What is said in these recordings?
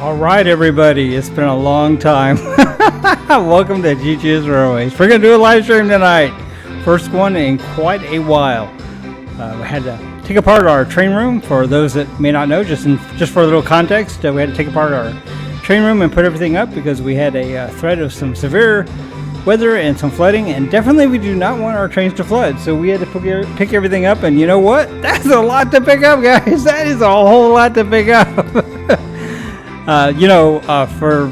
All right, everybody. It's been a long time. Welcome to GTS Railways. We're going to do a live stream tonight. First one in quite a while. We had to take apart our train room. For those that may not know, just for a little context, we had to take apart our train room and put everything up because we had a threat of some severe weather and some flooding, and definitely we do not want our trains to flood, so we had to pick everything up. And you know what? That's a lot to pick up, guys. That is a whole lot to pick up. For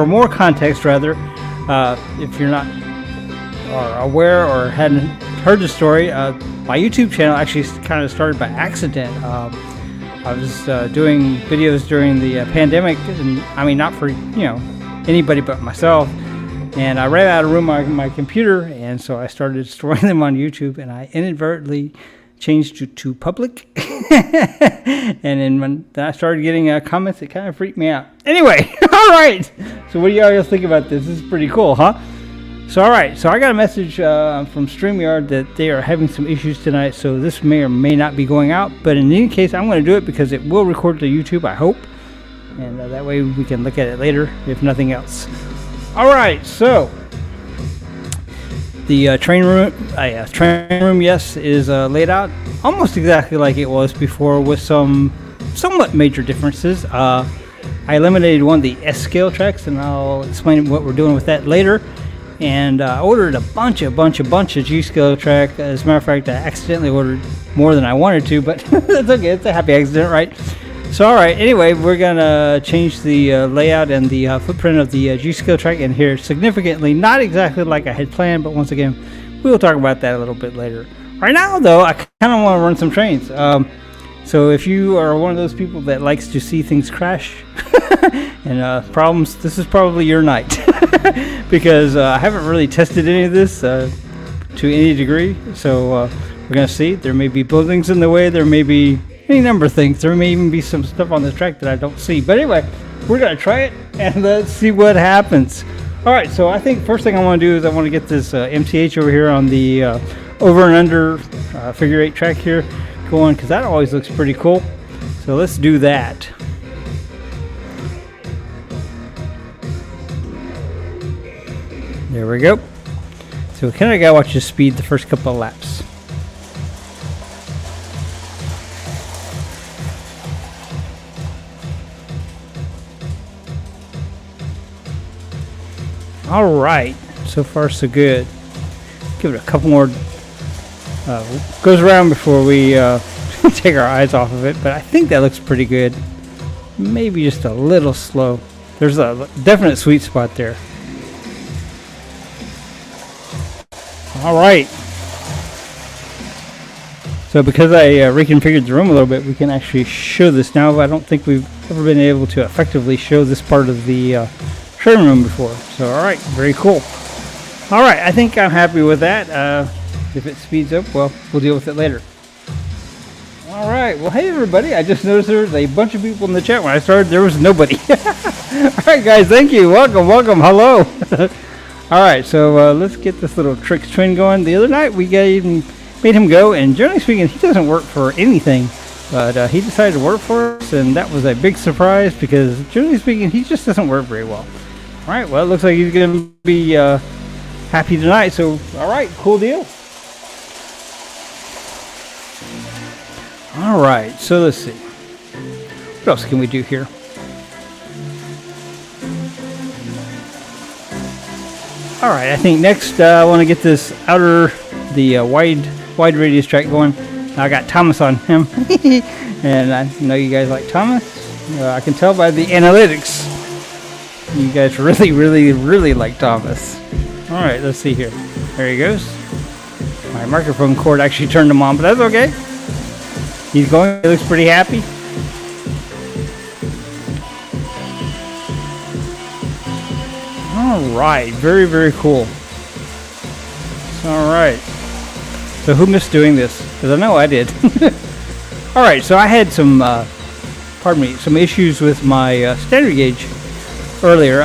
more context, rather, if you're not aware or hadn't heard the story, my YouTube channel actually kind of started by accident. I was doing videos during the pandemic, and I mean, not for anybody but myself. And I ran out of room on my computer, and so I started storing them on YouTube, and I inadvertently changed to public. And then when I started getting comments, it kind of freaked me out. Anyway, all right. So what do y'all think about this? This is pretty cool, huh? So all right. So I got a message from StreamYard that they are having some issues tonight, so this may or may not be going out. But in any case, I'm going to do it because it will record to YouTube, I hope. And that way we can look at it later, if nothing else. All right, so the train room, yes, is laid out almost exactly like it was before, with some somewhat major differences. I eliminated one of the S-scale tracks, and I'll explain what we're doing with that later. And I ordered a bunch of G-scale track. As a matter of fact, I accidentally ordered more than I wanted to, but that's okay. It's a happy accident, right? So, all right, anyway, we're going to change the layout and the footprint of the G-scale track in here significantly, not exactly like I had planned, but once again, we will talk about that a little bit later. Right now, though, I kind of want to run some trains. So if you are one of those people that likes to see things crash and problems, this is probably your night. Because I haven't really tested any of this to any degree, so we're going to see. There may be buildings in the way, there may be any number of things. There may even be some stuff on this track that I don't see. But anyway, we're going to try it, and let's see what happens. All right, so I think first thing I want to do is I want to get this MTH over here on the over and under figure 8 track here going, because that always looks pretty cool. So let's do that. There we go. So kind of got to watch the speed the first couple of laps. All right, so far so good. Give it a couple more goes around before we take our eyes off of it, but I think that looks pretty good. Maybe just a little slow. There's a definite sweet spot there. All right. So because I reconfigured the room a little bit, we can actually show this now. I don't think we've ever been able to effectively show this part of the train room before. So all right, very cool. All right, I think I'm happy with that. If it speeds up, well, we'll deal with it later. All right, well, hey everybody, I just noticed there was a bunch of people in the chat. When I started, there was nobody. All right, guys, thank you. Welcome, hello. All right, so let's get this little Trix train going. The other night we made him go, and generally speaking, he doesn't work for anything. But he decided to work for us, and that was a big surprise because generally speaking, he just doesn't work very well. All right, well, it looks like he's going to be happy tonight. So, all right, cool deal. All right, so let's see. What else can we do here? All right, I think next I want to get this the wide radius track going. I got Thomas on him, and I know you guys like Thomas. I can tell by the analytics. You guys really like Thomas. All right, let's see here. There he goes. My microphone cord actually turned him on, but that's okay. He's going. He looks pretty happy. All right, very cool. All right. So who missed doing this? Because I know I did. All right, so I had some issues with my standard gauge earlier.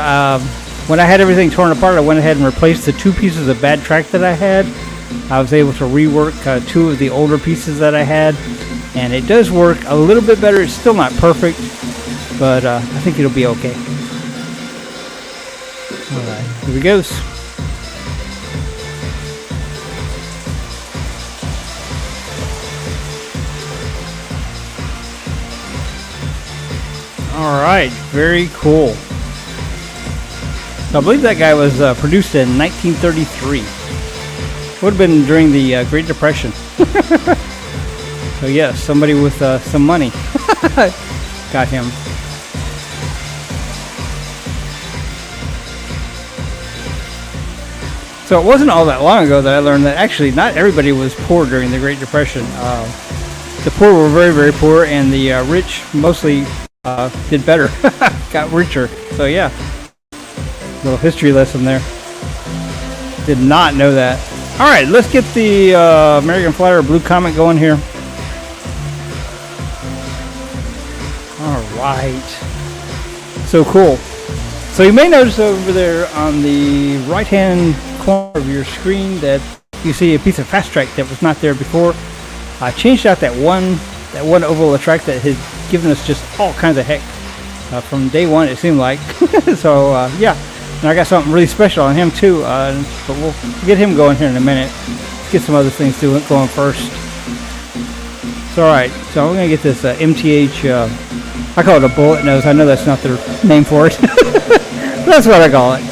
When I had everything torn apart, I went ahead and replaced the 2 pieces of bad track that I had. I was able to rework 2 of the older pieces that I had, and it does work a little bit better. It's still not perfect, but I think it'll be okay. All right, here we go. All right, very cool. So I believe that guy was produced in 1933. Would have been during the Great Depression. So yeah, somebody with some money got him. So it wasn't all that long ago that I learned that actually not everybody was poor during the Great Depression. The poor were very, very poor, and the rich mostly did better, got richer. So yeah, little history lesson there. Did not know that. All right, let's get the American Flyer Blue Comet going here. All right, so cool. So you may notice over there on the right-hand corner of your screen that you see a piece of Fast Track that was not there before. I changed out that one oval of track that had given us just all kinds of heck from day one, it seemed like. So yeah, and I got something really special on him too, but we'll get him going here in a minute. Let's get some other things going first. So all right, so I'm gonna get this MTH, I call it a bullet nose. I know that's not their name for it. That's what I call it.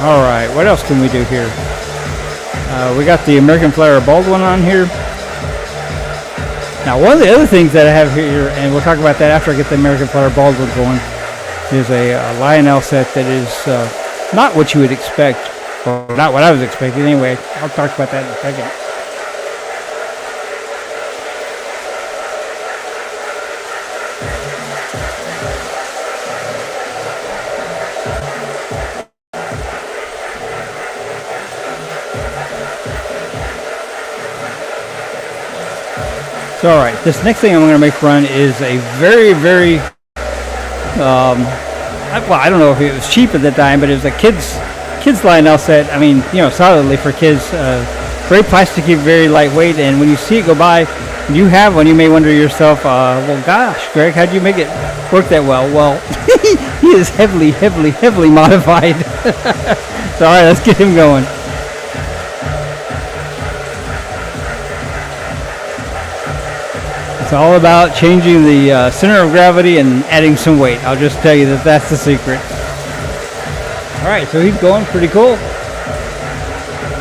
All right, what else can we do here? We got the American Flyer Baldwin on here. Now, one of the other things that I have here, and we'll talk about that after I get the American Flyer Baldwin going, is a Lionel set that is not what you would expect, or not what I was expecting anyway. I'll talk about that in a second. So, all right, this next thing I'm going to make run is a very, very, well, I don't know if it was cheap at the time, but it was a kids Lionel set. I mean, you know, solidly for kids. Very plasticky, very lightweight, and when you see it go by, when you have one, you may wonder to yourself, well, gosh, Greg, how'd you make it work that well? Well, he is heavily, heavily, heavily modified. So, all right, let's get him going. It's all about changing the center of gravity and adding some weight. I'll just tell you that that's the secret. All right, so he's going pretty cool.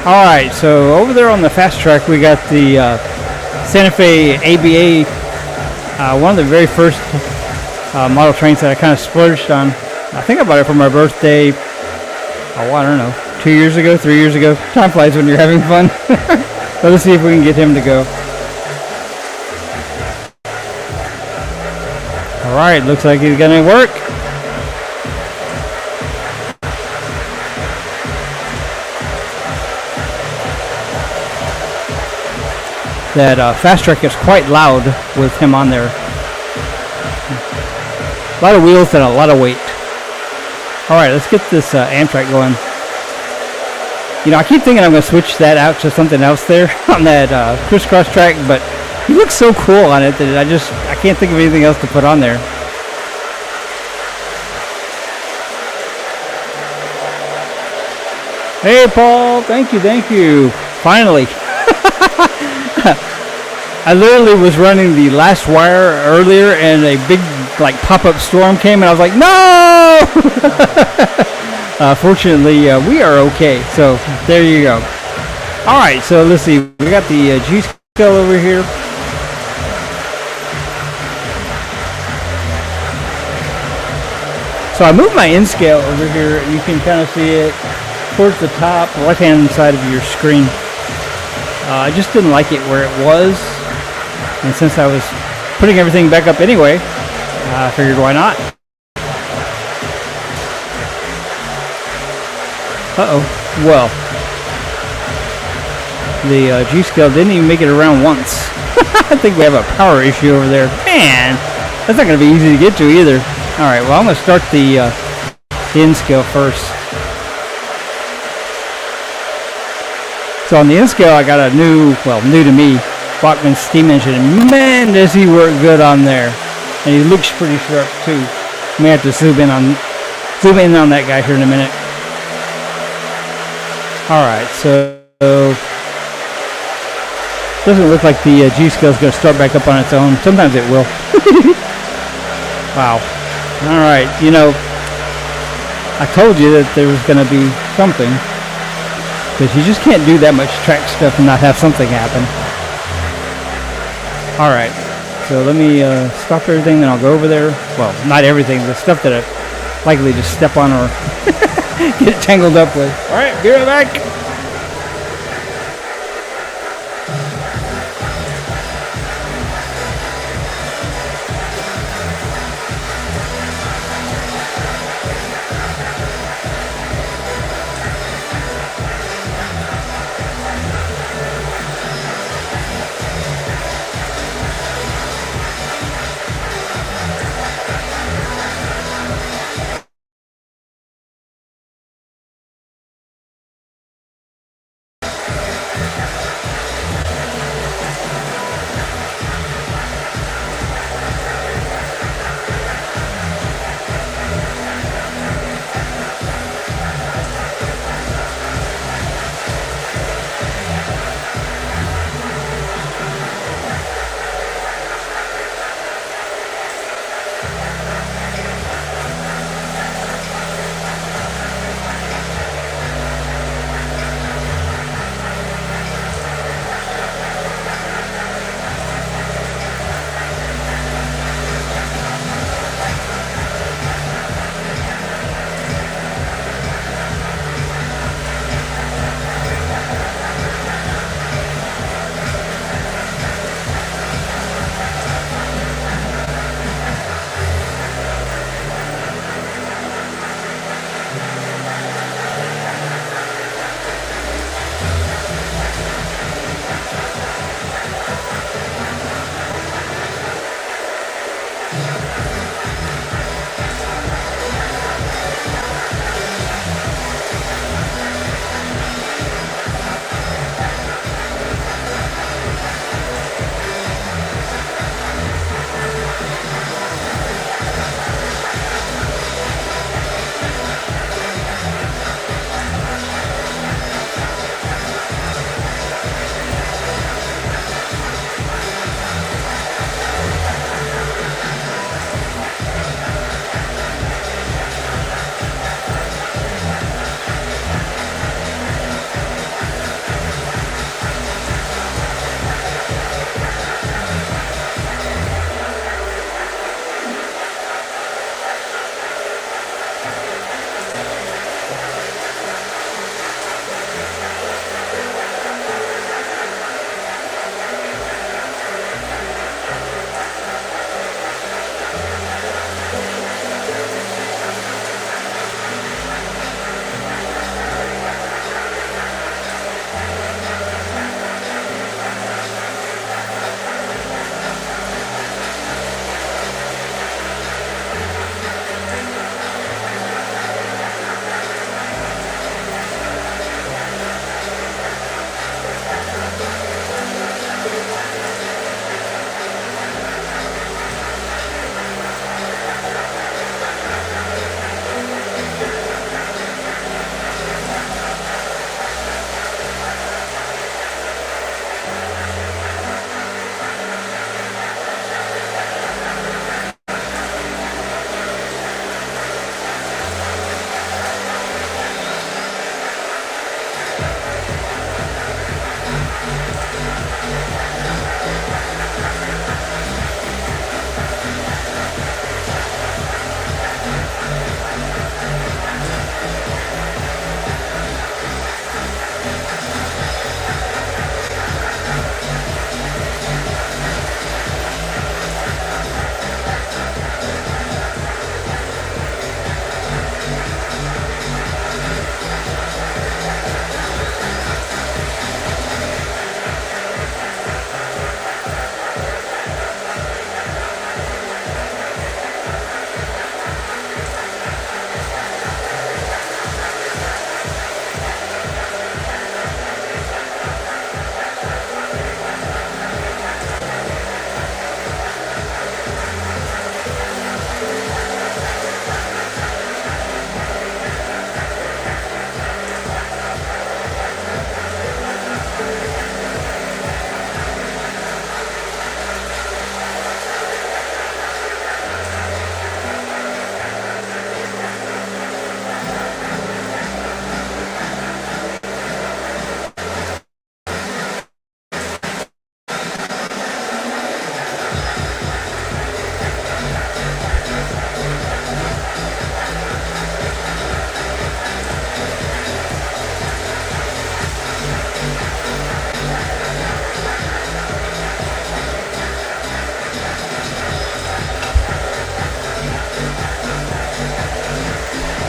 All right, so over there on the Fast Track, we got the Santa Fe ABA, one of the very first model trains that I kind of splurged on. I think I bought it for my birthday, oh, I don't know, 2 years ago, 3 years ago. Time flies when you're having fun. So let's see if we can get him to go. All right, looks like he's gonna work. That Fast Track is quite loud with him on there. A lot of wheels and a lot of weight. All right, let's get this Amtrak going. You know, I keep thinking I'm gonna switch that out to something else there on that crisscross track, but he looks so cool on it that I can't think of anything else to put on there. Hey, Paul, thank you. Finally. I literally was running the last wire earlier and a big like pop-up storm came and I was like, no! Fortunately, we are okay. So there you go. All right, so let's see. We got the G-scale over here. So I moved my N-scale over here. You can kind of see it towards the top right-hand side of your screen. I just didn't like it where it was. And since I was putting everything back up anyway, I figured why not. Uh-oh. Well, the G scale didn't even make it around once. I think we have a power issue over there. Man, that's not going to be easy to get to either. All right, well, I'm going to start the N scale first. So on the N scale, I got a new to me, Bachmann steam engine. And man, does he work good on there. And he looks pretty sharp too. May have to zoom in on that guy here in a minute. All right, so doesn't look like the G scale is going to start back up on its own. Sometimes it will. Wow. All right, you know, I told you that there was going to be something, because you just can't do that much track stuff and not have something happen. All right, so let me stop everything, then I'll go over there. Well, not everything, the stuff that I likely to step on or get tangled up with. All right, be right back.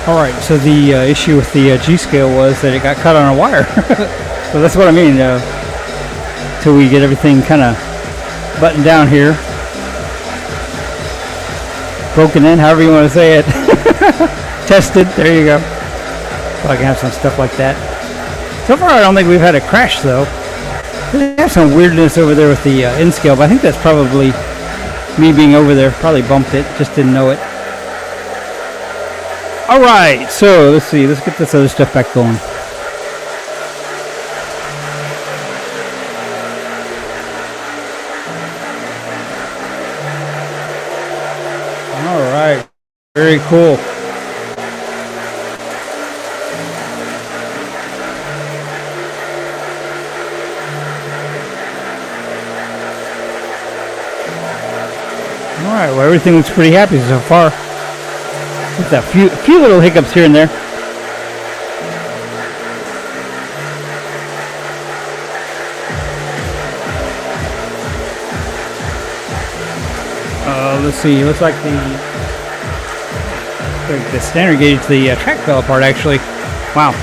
All right, so the issue with the G-scale was that it got cut on a wire. So that's what I mean. Till we get everything kind of buttoned down here, broken in, however you want to say it, tested. There you go. So I can have some stuff like that. So far, I don't think we've had a crash though. They have some weirdness over there with the N-scale, but I think that's probably me being over there. Probably bumped it, just didn't know it. All right, so let's see. Let's get this other stuff back going. All right, very cool. All right, well, everything looks pretty happy so far. Just a few little hiccups here and there. Let's see. Looks like the standard gauge, the track fell apart actually. Wow.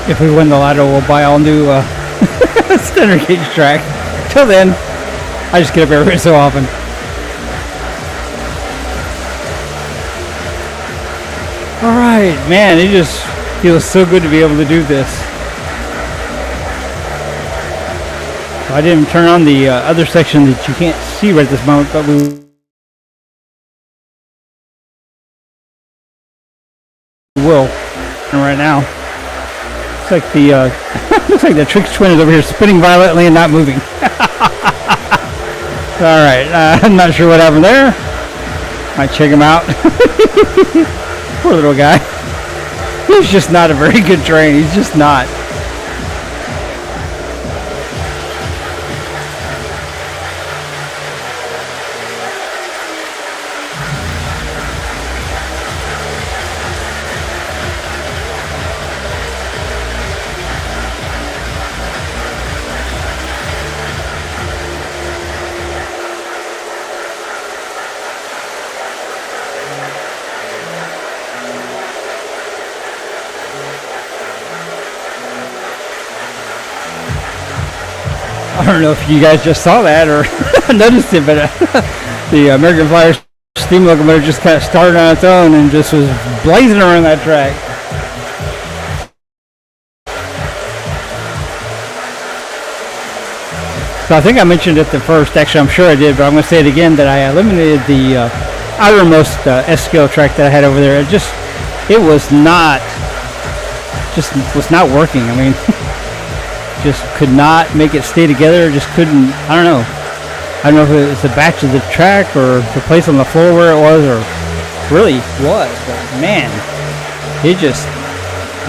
If we win the lotto, we'll buy all new standard gauge track. Till then, I just get up every so often. All right, man, it just feels so good to be able to do this. I didn't turn on the other section that you can't see right at this moment, but we will right now. Looks like the looks like the Trix twin is over here spinning violently and not moving. All right, I'm not sure what happened there. Might check him out. Poor little guy. He's just not a very good train. He's just not. I don't know if you guys just saw that or noticed it, but the American Flyer steam locomotive just kind of started on its own and just was blazing around that track. So I think I mentioned it the first, actually I'm sure I did, but I'm going to say it again, that I eliminated the outermost S-scale track that I had over there. It was not working. I mean, just could not make it stay together. Just couldn't. I don't know. I don't know if it was the batch of the track or the place on the floor where it was, or really was. But man, it just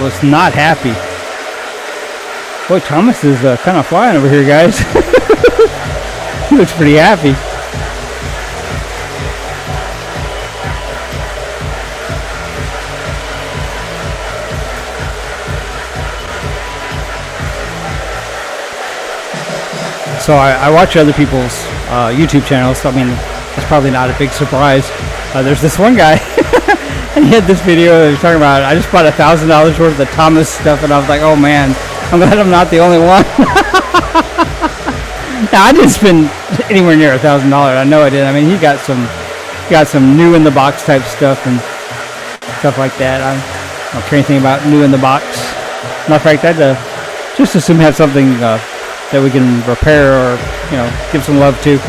was not happy. Boy, Thomas is kind of flying over here, guys. He looks pretty happy. So I watch other people's YouTube channels. So I mean, that's probably not a big surprise. There's this one guy. And he had this video that he was talking about, I just bought $1,000 worth of Thomas stuff, and I was like, oh man, I'm glad I'm not the only one. Now, I didn't spend anywhere near $1,000. I know I did. I mean, he got some new in the box type stuff and stuff like that. I don't care anything about new in the box. Matter of fact, I'd just assume have something that we can repair or, you know, give some love to.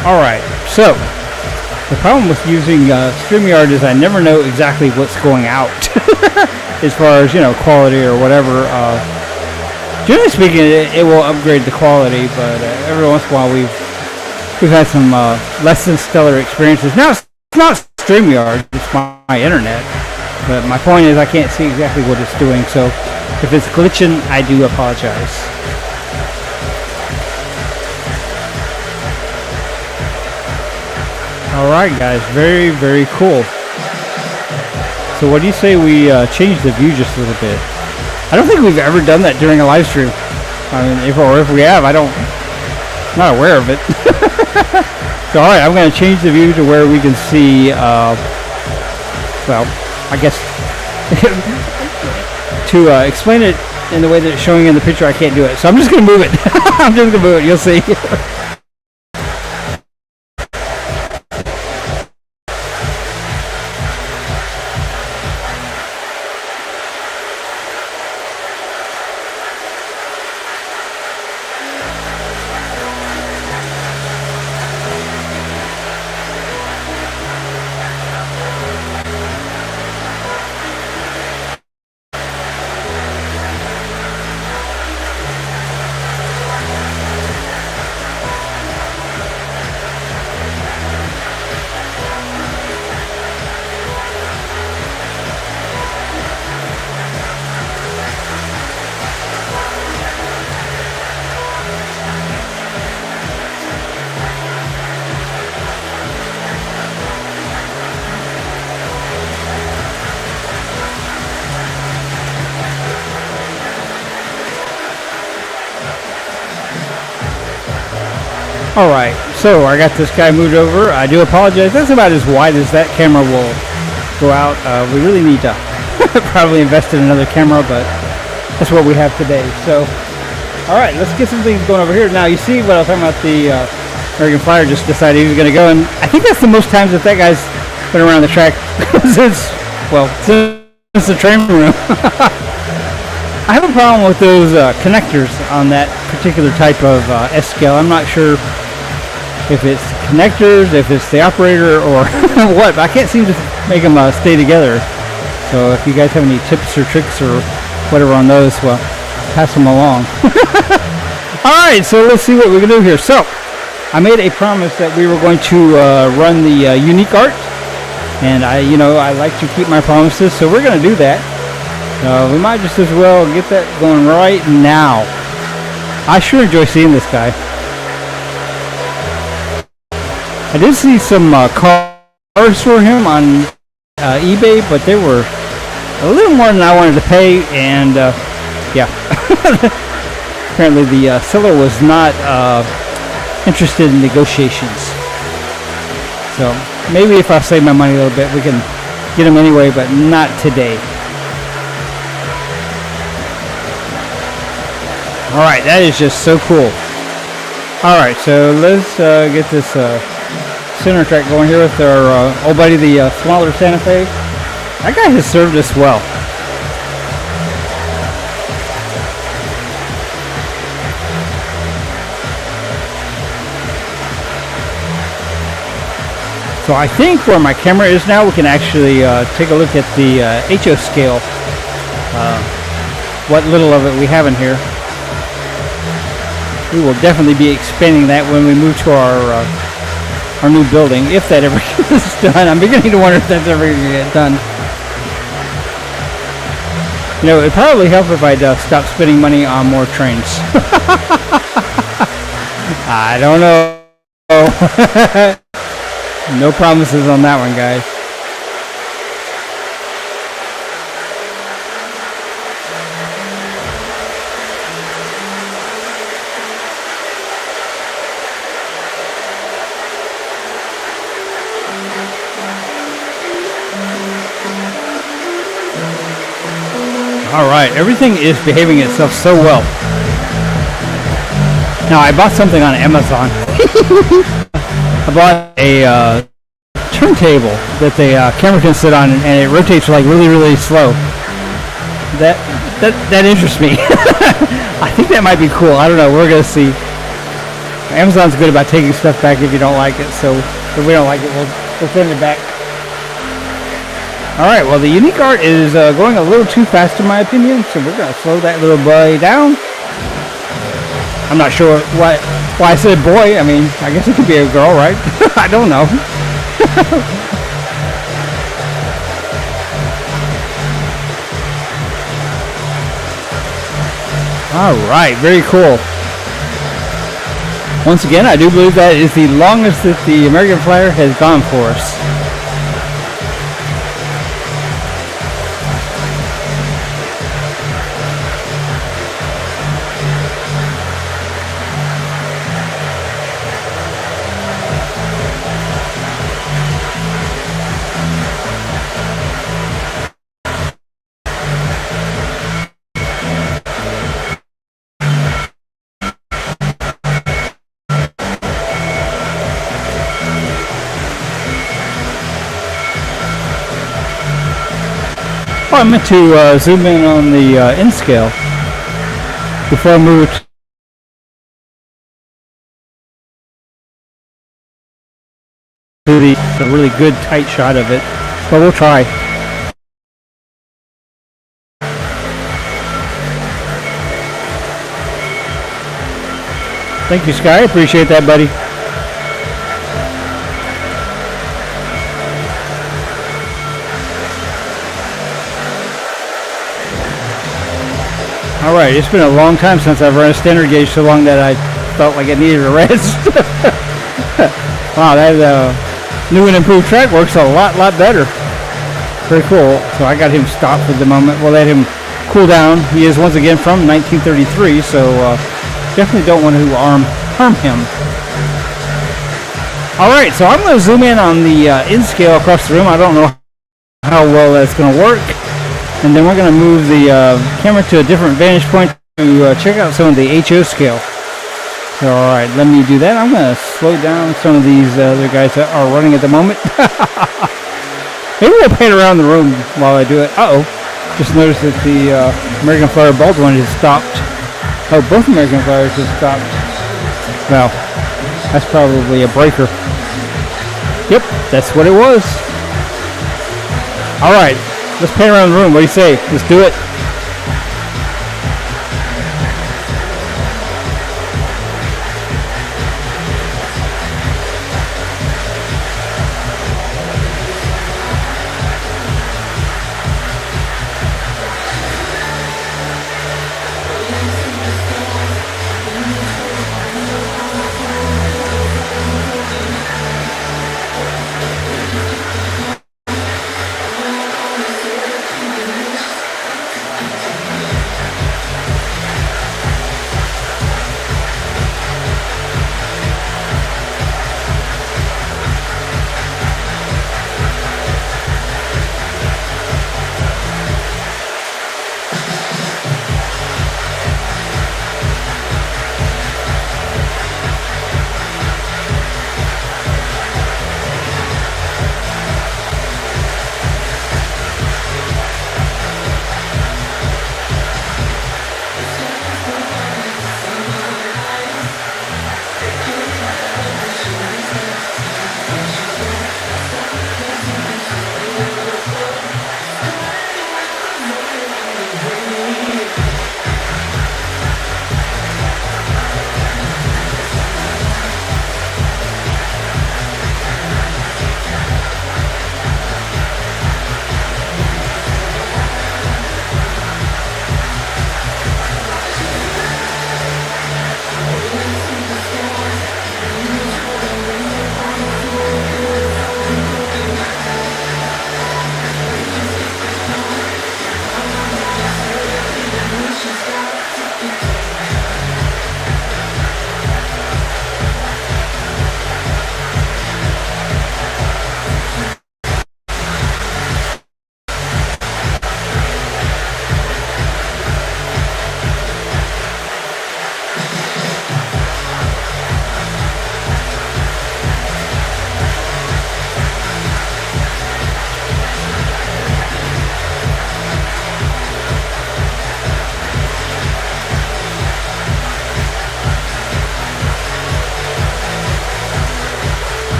Alright, so the problem with using StreamYard is I never know exactly what's going out as far as, you know, quality or whatever. Generally speaking, it will upgrade the quality, but every once in a while we've had some less than stellar experiences. Now, it's not StreamYard, it's my internet, but my point is I can't see exactly what it's doing, so if it's glitching, I do apologize. Alright guys, very, very cool. So what do you say we change the view just a little bit? I don't think we've ever done that during a live stream. I mean, if we have, I'm not aware of it. So alright, I'm going to change the view to where we can see, well, I guess, to explain it in the way that it's showing in the picture, I can't do it. So I'm just going to move it. I'm just going to move it, you'll see. Alright, so I got this guy moved over. I do apologize. That's about as wide as that camera will go out. We really need to probably invest in another camera, but that's what we have today. So, alright, let's get some things going over here. Now, you see what I was talking about, the American Flyer just decided he was going to go, and I think that's the most times that guy's been around the track since the training room. I have a problem with those connectors on that particular type of S-scale. I'm not sure if it's connectors, if it's the operator, or what, but I can't seem to make them stay together. So if you guys have any tips or tricks or whatever on those, well, pass them along. Alright, so let's see what we can do here. So, I made a promise that we were going to run the unique art, and I like to keep my promises, so we're going to do that. We might just as well get that going right now. I sure enjoy seeing this guy. I did see some cars for him on eBay, but they were a little more than I wanted to pay, and yeah. Apparently the seller was not interested in negotiations. So maybe if I save my money a little bit, we can get him anyway, but not today. Alright, that is just so cool. Alright, so let's get this center track going here with our old buddy, the smaller Santa Fe. That guy has served us well. So I think where my camera is now, we can actually take a look at the HO scale. What little of it we have in here. We will definitely be expanding that when we move to our new building, if that ever gets done. I'm beginning to wonder if that's ever going to get done. You know, it'd probably help if I'd stop spending money on more trains. I don't know. No promises on that one, guys. All right, everything is behaving itself so well. Now I bought something on Amazon. I bought a turntable that the camera can sit on, and it rotates like really slow. That interests me. I think that might be cool. I don't know. We're gonna see. Amazon's good about taking stuff back if you don't like it. So if we don't like it, we'll send it back. All right. Well, the unique art is going a little too fast in my opinion, so we're gonna slow that little boy down. I'm not sure why I said boy. I mean, I guess it could be a girl, right? I don't know. All right, very cool. Once again, I do believe that is the longest that the American Flyer has gone for us. Oh, I meant to zoom in on the N scale before I move to the really good tight shot of it, but we'll try. Thank you, Sky. Appreciate that, buddy. All right, it's been a long time since I've run a standard gauge, so long that I felt like I needed a rest. Wow, that new and improved track works a lot better. Very cool. So I got him stopped for the moment. We'll let him cool down. He is once again from 1933, so definitely don't want to harm him. All right, so I'm going to zoom in on the N scale across the room. I don't know how well that's going to work. And then we're going to move the camera to a different vantage point to check out some of the HO scale. So, all right, let me do that. I'm going to slow down some of these other guys that are running at the moment. Maybe we'll pan around the room while I do it. Uh-oh. Just noticed that the American Flyer Baldwin has stopped. Oh, both American Flyers have stopped. Well, that's probably a breaker. Yep, that's what it was. All right. Let's pan around the room. What do you say? Let's do it.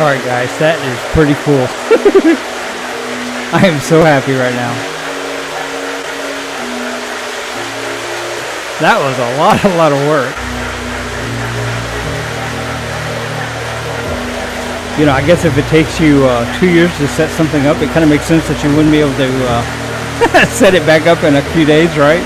Alright guys, that is pretty cool. I am so happy right now. That was a lot of work. You know, I guess if it takes you 2 years to set something up, it kind of makes sense that you wouldn't be able to set it back up in a few days, right?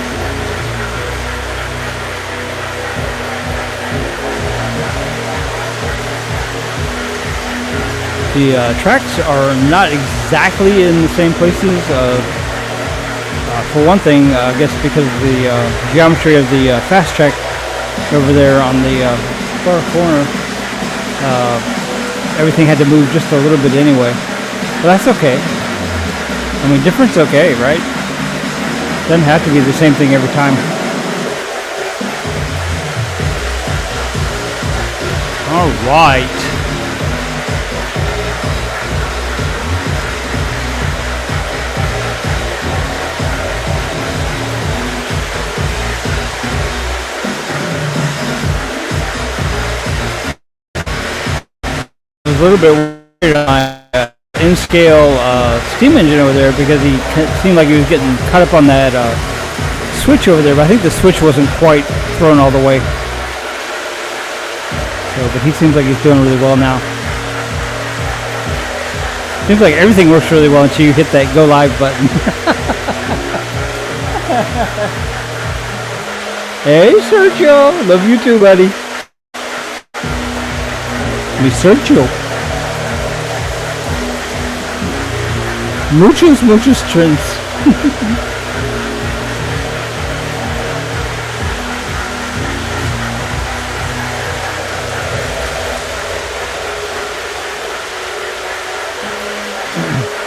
The tracks are not exactly in the same places. For one thing, I guess because of the geometry of the fast track over there on the far corner, everything had to move just a little bit anyway. But that's okay. I mean, difference okay, right? Doesn't have to be the same thing every time. All right. A little bit weird on my in-scale steam engine over there because he seemed like he was getting caught up on that switch over there, but I think the switch wasn't quite thrown all the way. So, but he seems like he's doing really well now. Seems like everything works really well until you hit that go live button. Hey Sergio, love you too, buddy. Mi Sergio. Muchos trends.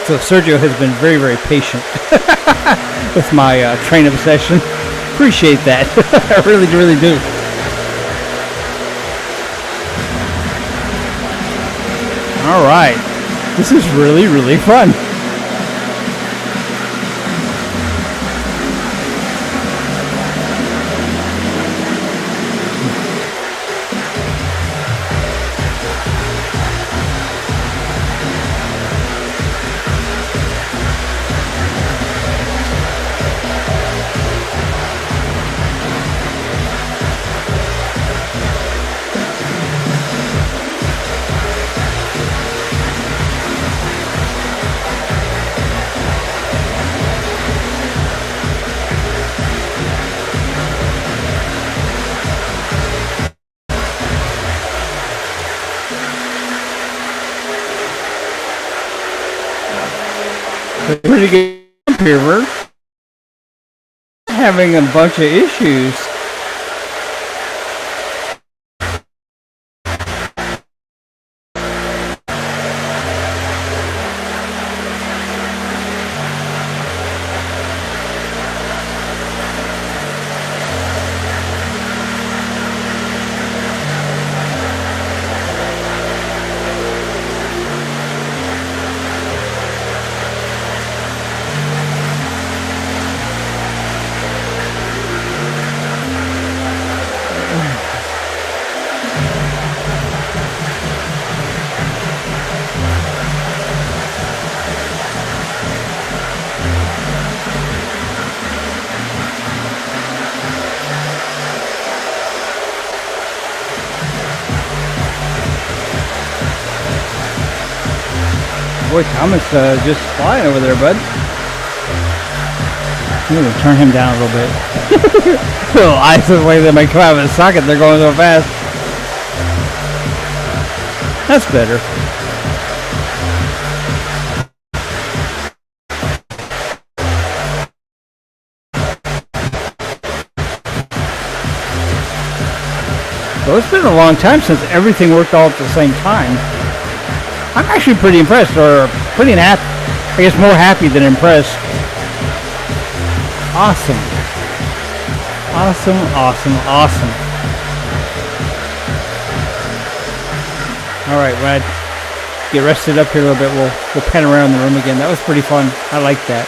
So Sergio has been very, very patient with my train obsession. Appreciate that. I really, really do. All right. This is really, really fun. Pretty good here. We're having a bunch of issues. Boy, Thomas just flying over there, bud. I'm going to turn him down a little bit. Little eyes the way they might come out of his socket. They're going so fast. That's better. So it's been a long time since everything worked all at the same time. I'm actually pretty impressed, or pretty happy. I guess more happy than impressed. Awesome. Awesome, awesome, awesome. Alright, when I get rested up here a little bit, we'll pan around the room again. That was pretty fun. I like that.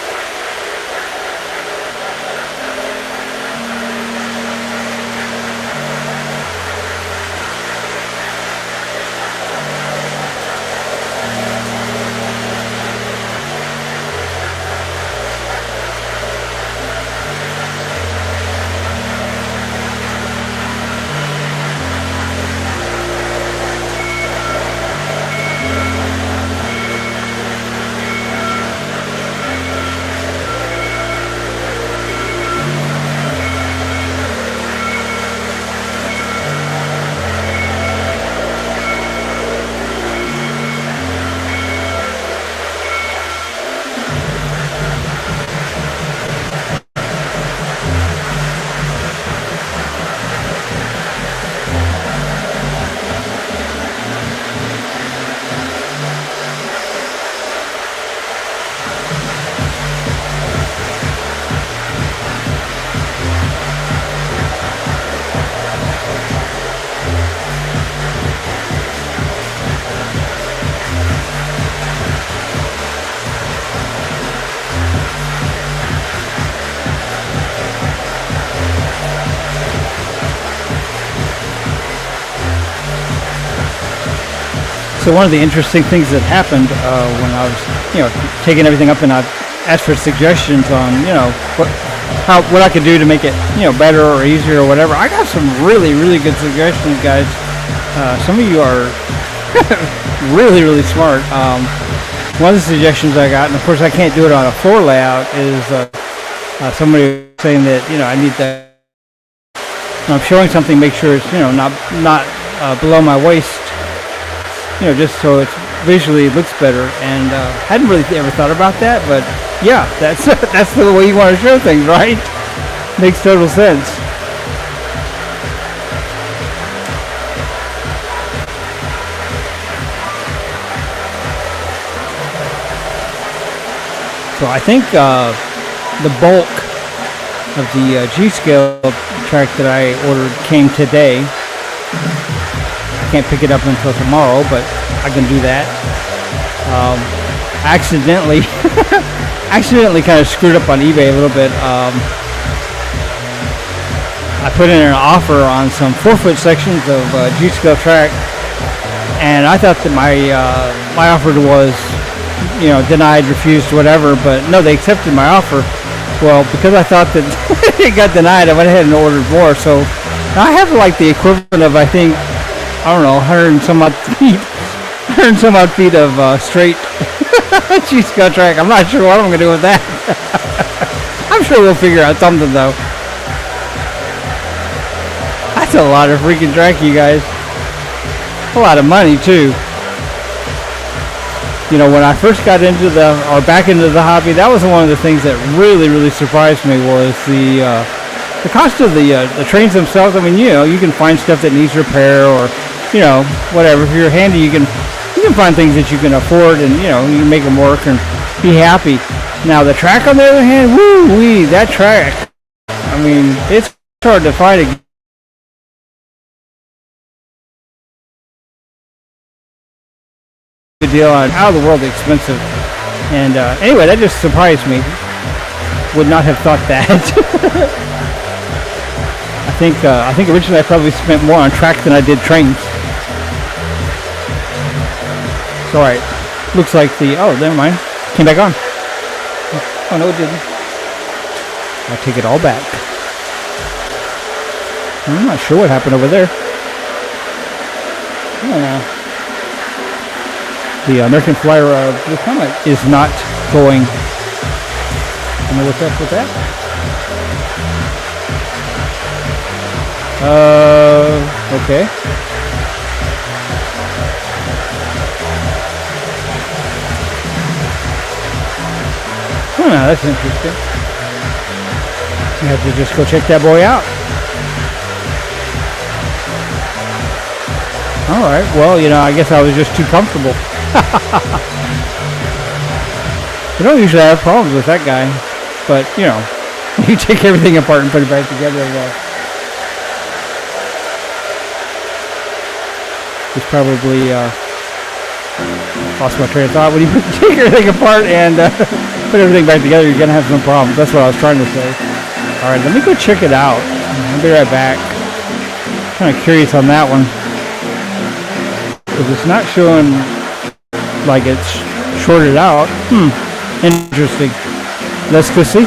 So one of the interesting things that happened when I was, taking everything up and I asked for suggestions on, what I could do to make it, better or easier or whatever. I got some really, really good suggestions, guys. Some of you are really, really smart. One of the suggestions I got, and of course I can't do it on a floor layout, is somebody saying that I need to. When I'm showing something, make sure it's not below my waist, just so it visually looks better. And hadn't really ever thought about that, but yeah, that's that's the way you want to show things, right? Makes total sense. So I think the bulk of the G-Scale track that I ordered came today. I can't pick it up until tomorrow, but I can do that. Accidentally kind of screwed up on eBay a little bit. I put in an offer on some 4-foot sections of G-Scale track, and I thought that my offer was denied, refused, whatever, but no, they accepted my offer. Well, because I thought that it got denied, I went ahead and ordered more. So I have like the equivalent of, I think, 100 and some odd feet of straight G-Scale track. I'm not sure what I'm going to do with that. I'm sure we'll figure out something, though. That's a lot of freaking track, you guys. A lot of money, too. When I first got into back into the hobby, that was one of the things that really, really surprised me was the cost of the trains themselves. I mean, you can find stuff that needs repair or, whatever. If you're handy, you can find things that you can afford and, you can make them work and be happy. Now, the track, on the other hand, woo-wee, that track, I mean, it's hard to find a deal on out of the world expensive. And anyway, that just surprised me. Would not have thought that. I think originally I probably spent more on track than I did trains. It's alright. Looks like never mind. Came back on. Oh no, it didn't. I'll take it all back. I'm not sure what happened over there. I don't know. The American Flyer Blue Comet is not going. I know what's up with that. Okay. Oh, no, that's interesting. You have to just go check that boy out. All right. Well, I guess I was just too comfortable. I don't usually have problems with that guy, but you take everything apart and put it back together. Just probably lost my train of thought. When you take everything apart and put everything back together, you're gonna have some problems. That's what I was trying to say. All right, let me go check it out. I'll be right back. Kind of curious on that one because it's not showing like it's shorted out. Interesting. Let's go see.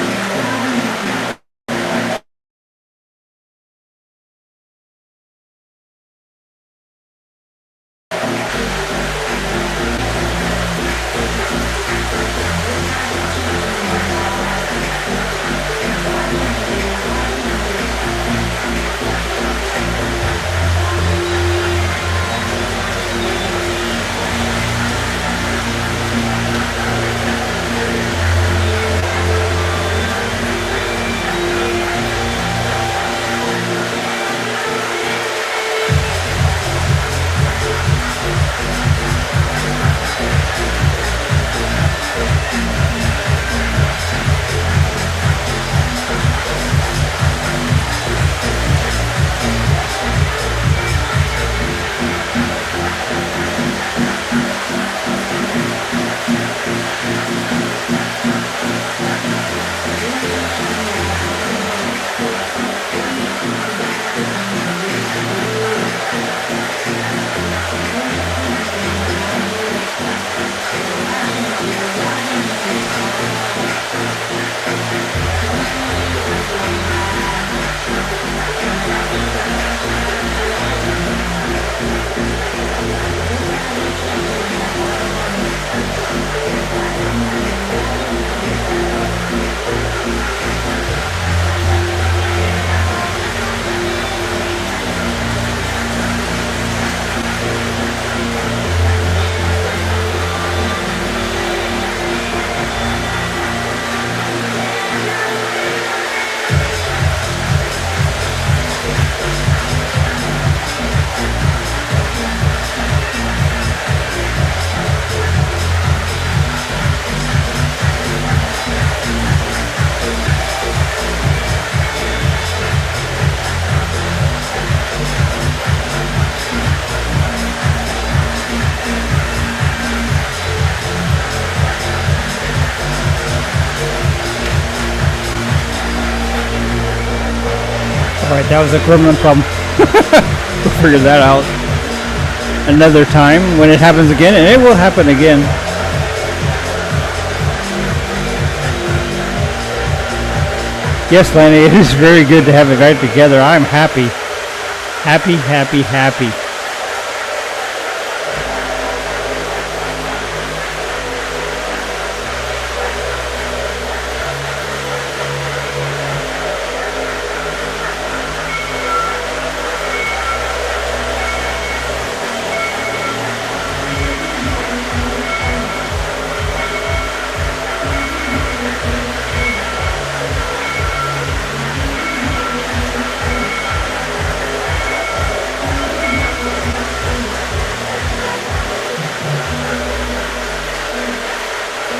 Alright, that was a gremlin problem. We'll figure that out another time when it happens again, and it will happen again. Yes, Lanny, it is very good to have it right together. I'm happy. Happy, happy, happy.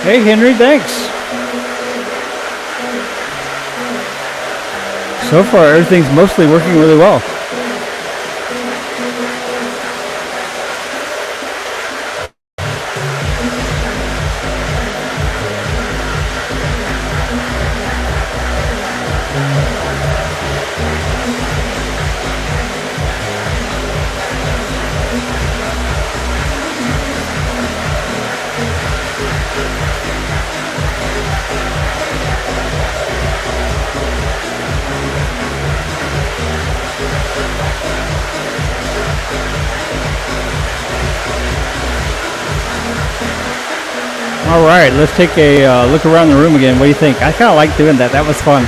Hey, Henry, thanks. So far, everything's mostly working really well. All right, let's take a look around the room again. What do you think? I kind of like doing that. That was fun.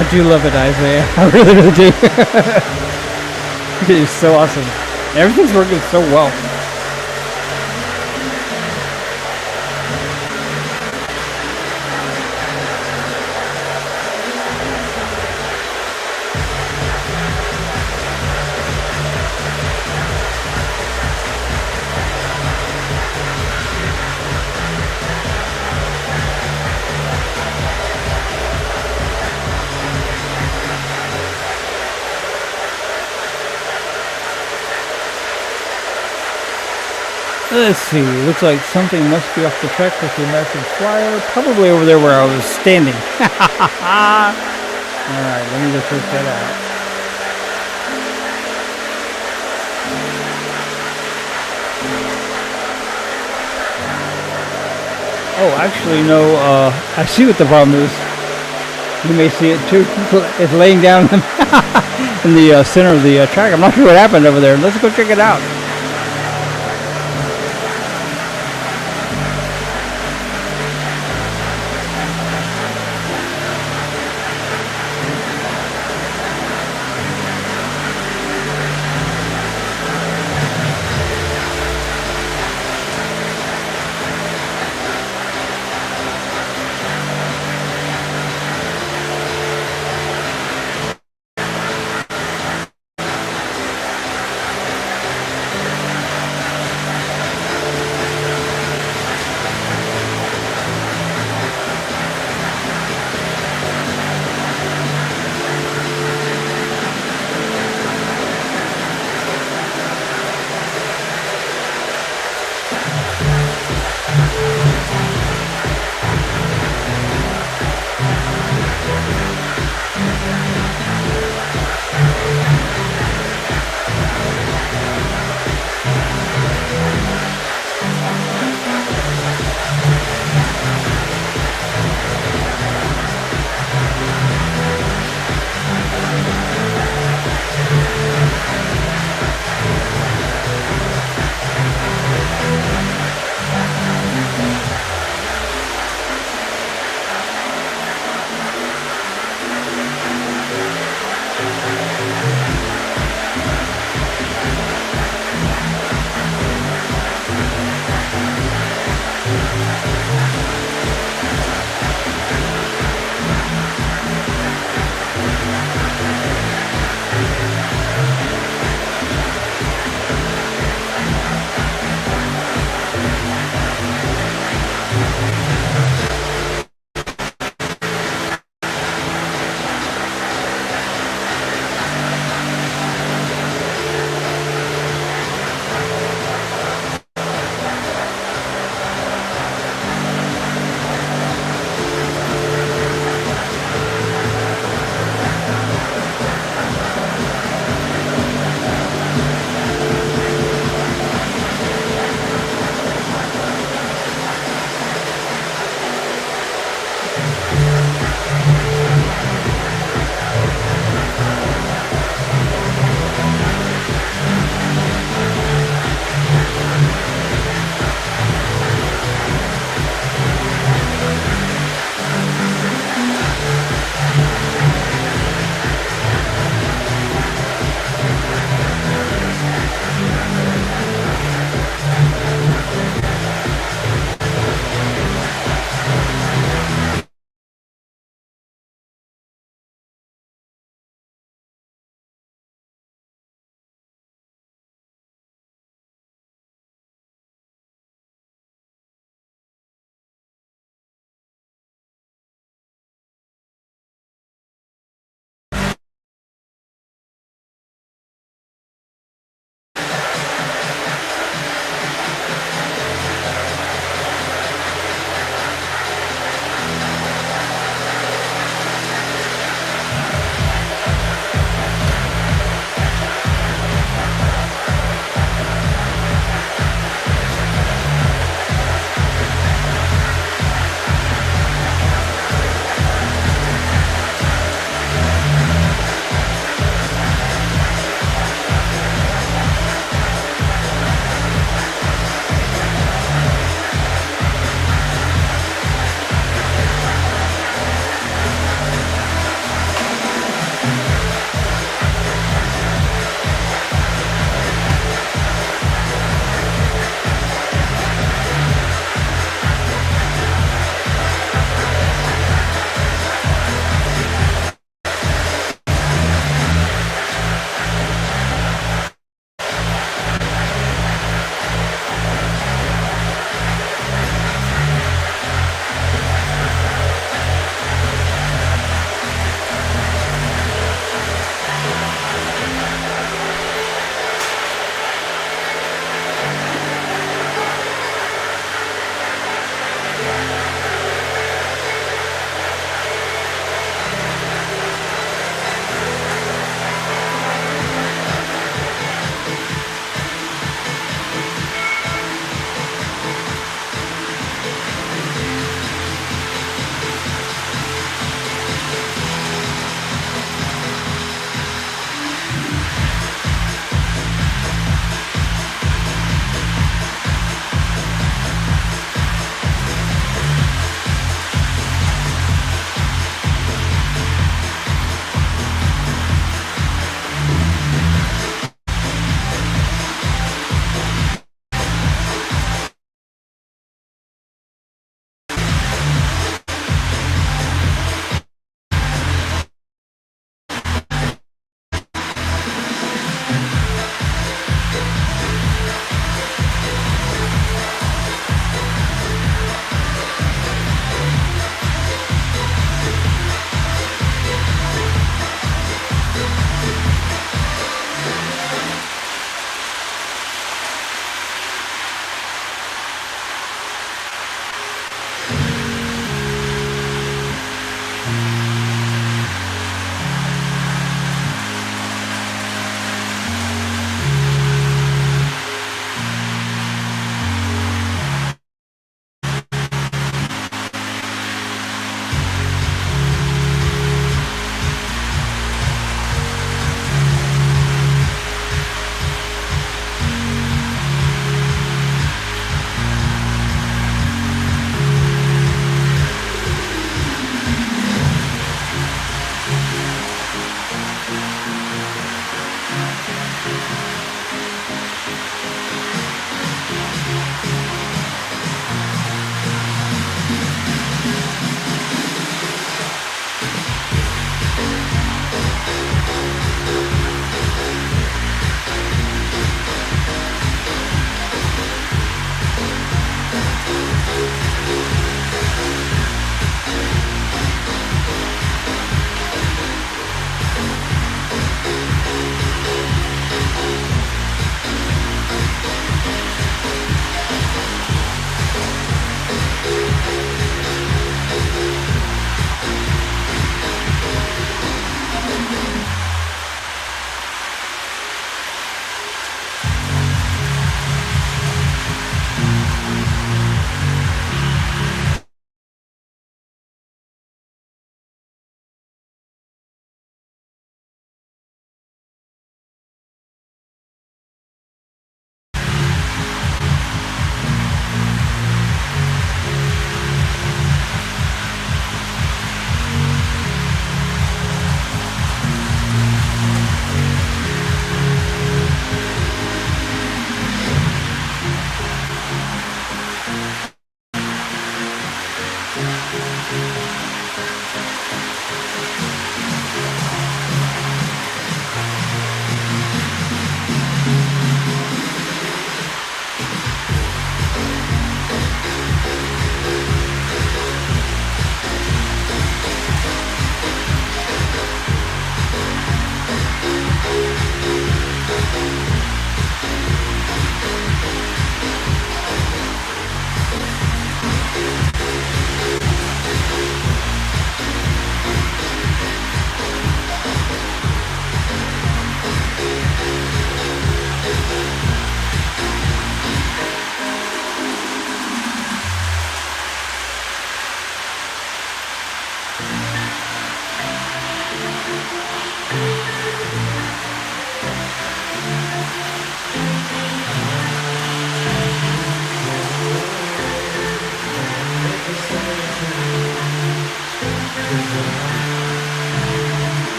I do love it, Isaiah. I really, really do. It is so awesome. Everything's working so well. Let's see. Looks like something must be off the track with the American Flyer. Probably over there where I was standing. Alright, let me go check that out. Oh, actually, no. I see what the problem is. You may see it too. It's laying down in the center of the track. I'm not sure what happened over there. Let's go check it out.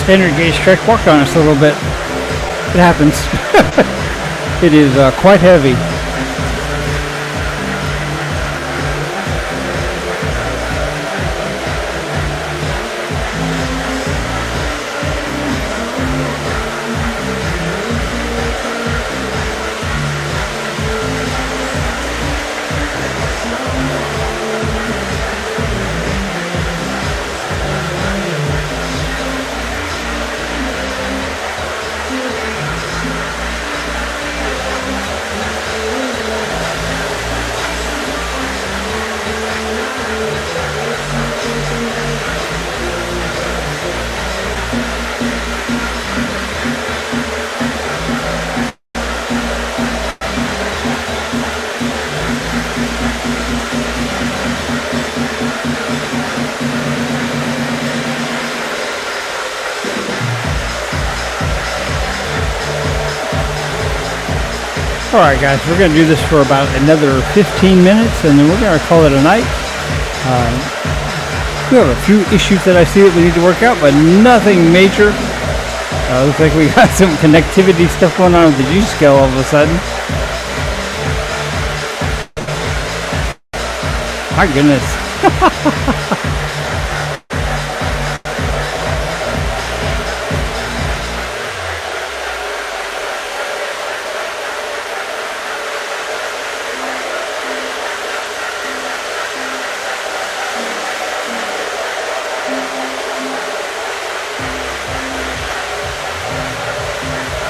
standard gauge track walked on us a little bit. It happens. It is quite heavy. Alright guys, we're going to do this for about another 15 minutes and then we're going to call it a night. We have a few issues that I see that we need to work out, but nothing major. Looks like we got some connectivity stuff going on with the G-Scale all of a sudden. My goodness.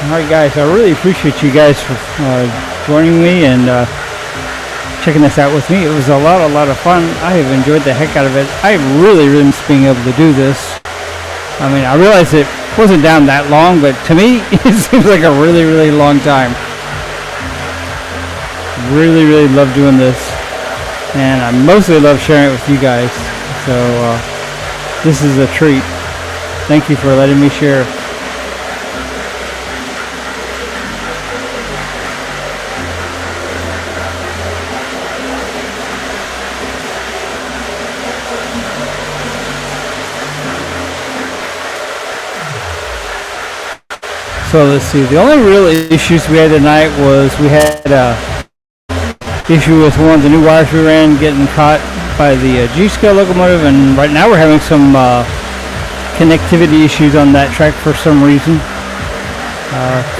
Alright guys, I really appreciate you guys for joining me and checking this out with me. It was a lot of fun. I have enjoyed the heck out of it. I really miss being able to do this. I mean, I realize it wasn't down that long, but to me, it seems like a really long time. Really love doing this. And I mostly love sharing it with you guys. So, this is a treat. Thank you for letting me share. So let's see, the only real issues we had tonight was we had a issue with one of the new wires we ran getting caught by the G-Scale locomotive, and right now we're having some connectivity issues on that track for some reason.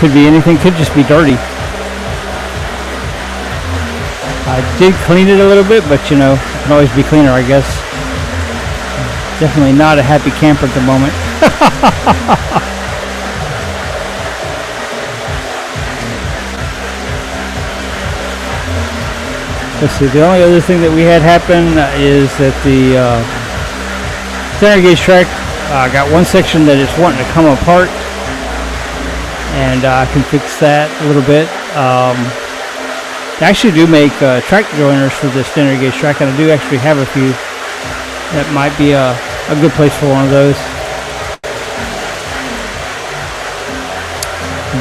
Could be anything, could just be dirty. I did clean it a little bit, but you know, it can always be cleaner, I guess. Definitely not a happy camper at the moment. Let's see, the only other thing that we had happen is that the standard gauge track got one section that is wanting to come apart, and I can fix that a little bit. I actually do make track joiners for the standard gauge track, and I do actually have a few. That might be a good place for one of those.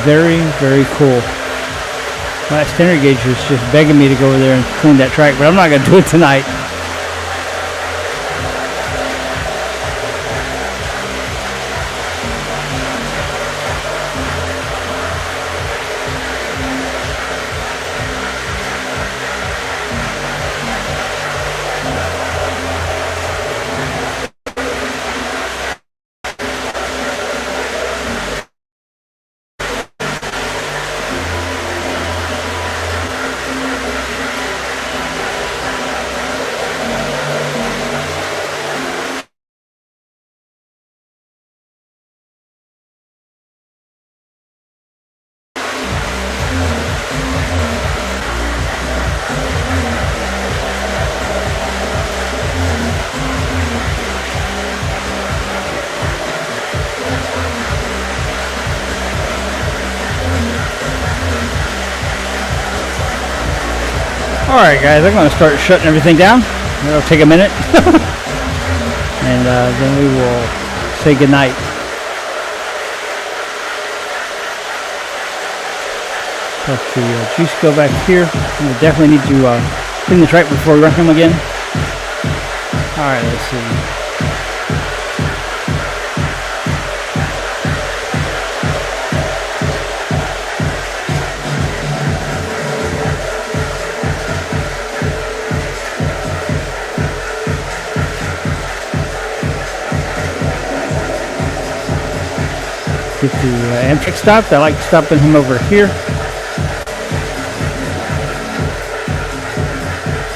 Very cool. That standard gauge was just begging me to go over there and clean that track, but I'm not going to do it tonight. Alright guys, I'm going to start shutting everything down. It'll take a minute. And then we will say goodnight. Put the G-Scale back here. We definitely need to clean the track before we run him again. Alright, let's see. get the Amtrak stopped. I like stopping him over here.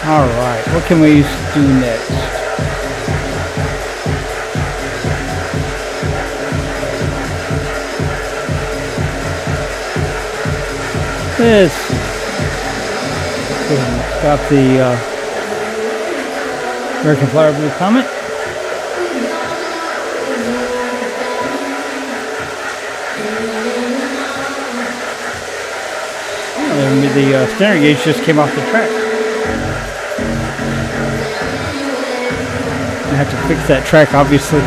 Alright, what can we do next? This. Stop the American Flower Blue Comet. And the standard gauge just came off the track. I have to fix that track, obviously.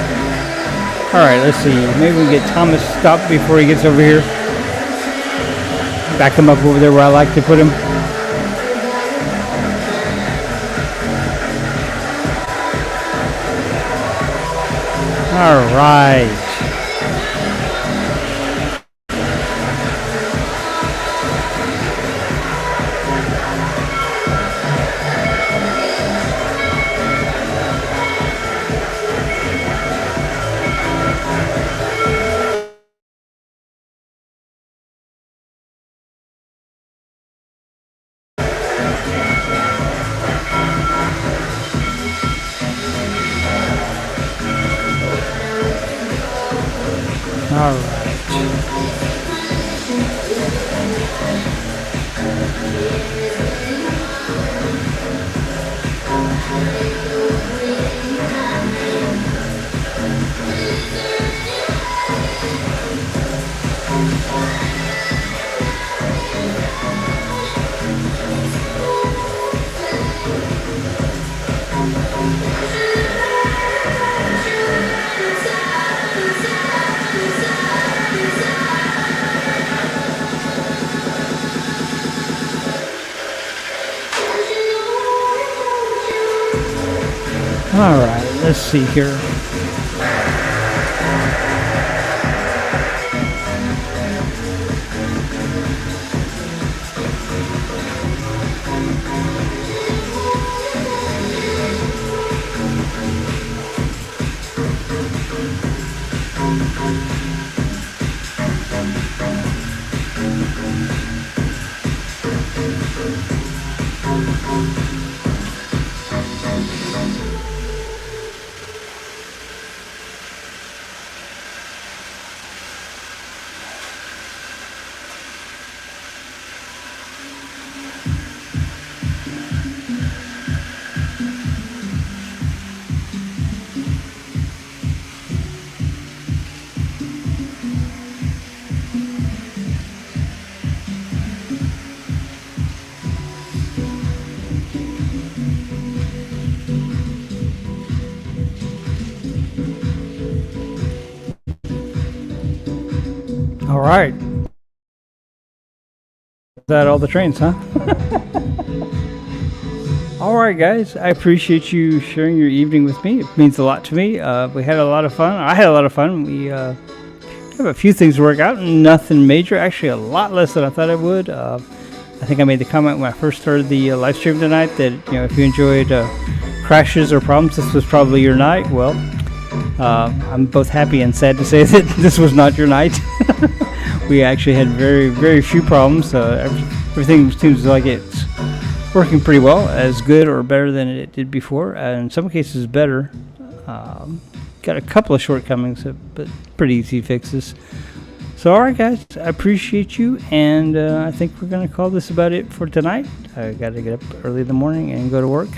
Alright, let's see. Maybe we can get Thomas stopped before he gets over here. Back him up over there where I like to put him. Alright. Alright, let's see here. All right. Is that all the trains, huh? All right, guys. I appreciate you sharing your evening with me. It means a lot to me. We had a lot of fun. I had a lot of fun. We have a few things to work out. Nothing major. Actually, a lot less than I thought I would. I think I made the comment when I first started the live stream tonight that if you enjoyed crashes or problems, this was probably your night. Well, I'm both happy and sad to say that this was not your night. We actually had very, very few problems. Everything seems like it's working pretty well, as good or better than it did before. In some cases, better. Got a couple of shortcomings, but pretty easy fixes. So, all right, guys, I appreciate you, and I think we're going to call this about it for tonight. I got to get up early in the morning and go to work,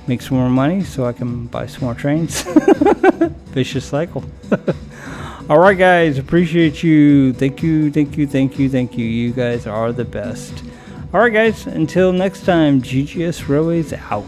make some more money so I can buy some more trains. Vicious cycle. All right, guys, appreciate you. Thank you, thank you, thank you, thank you. You guys are the best. All right, guys, until next time, GGS Railways out.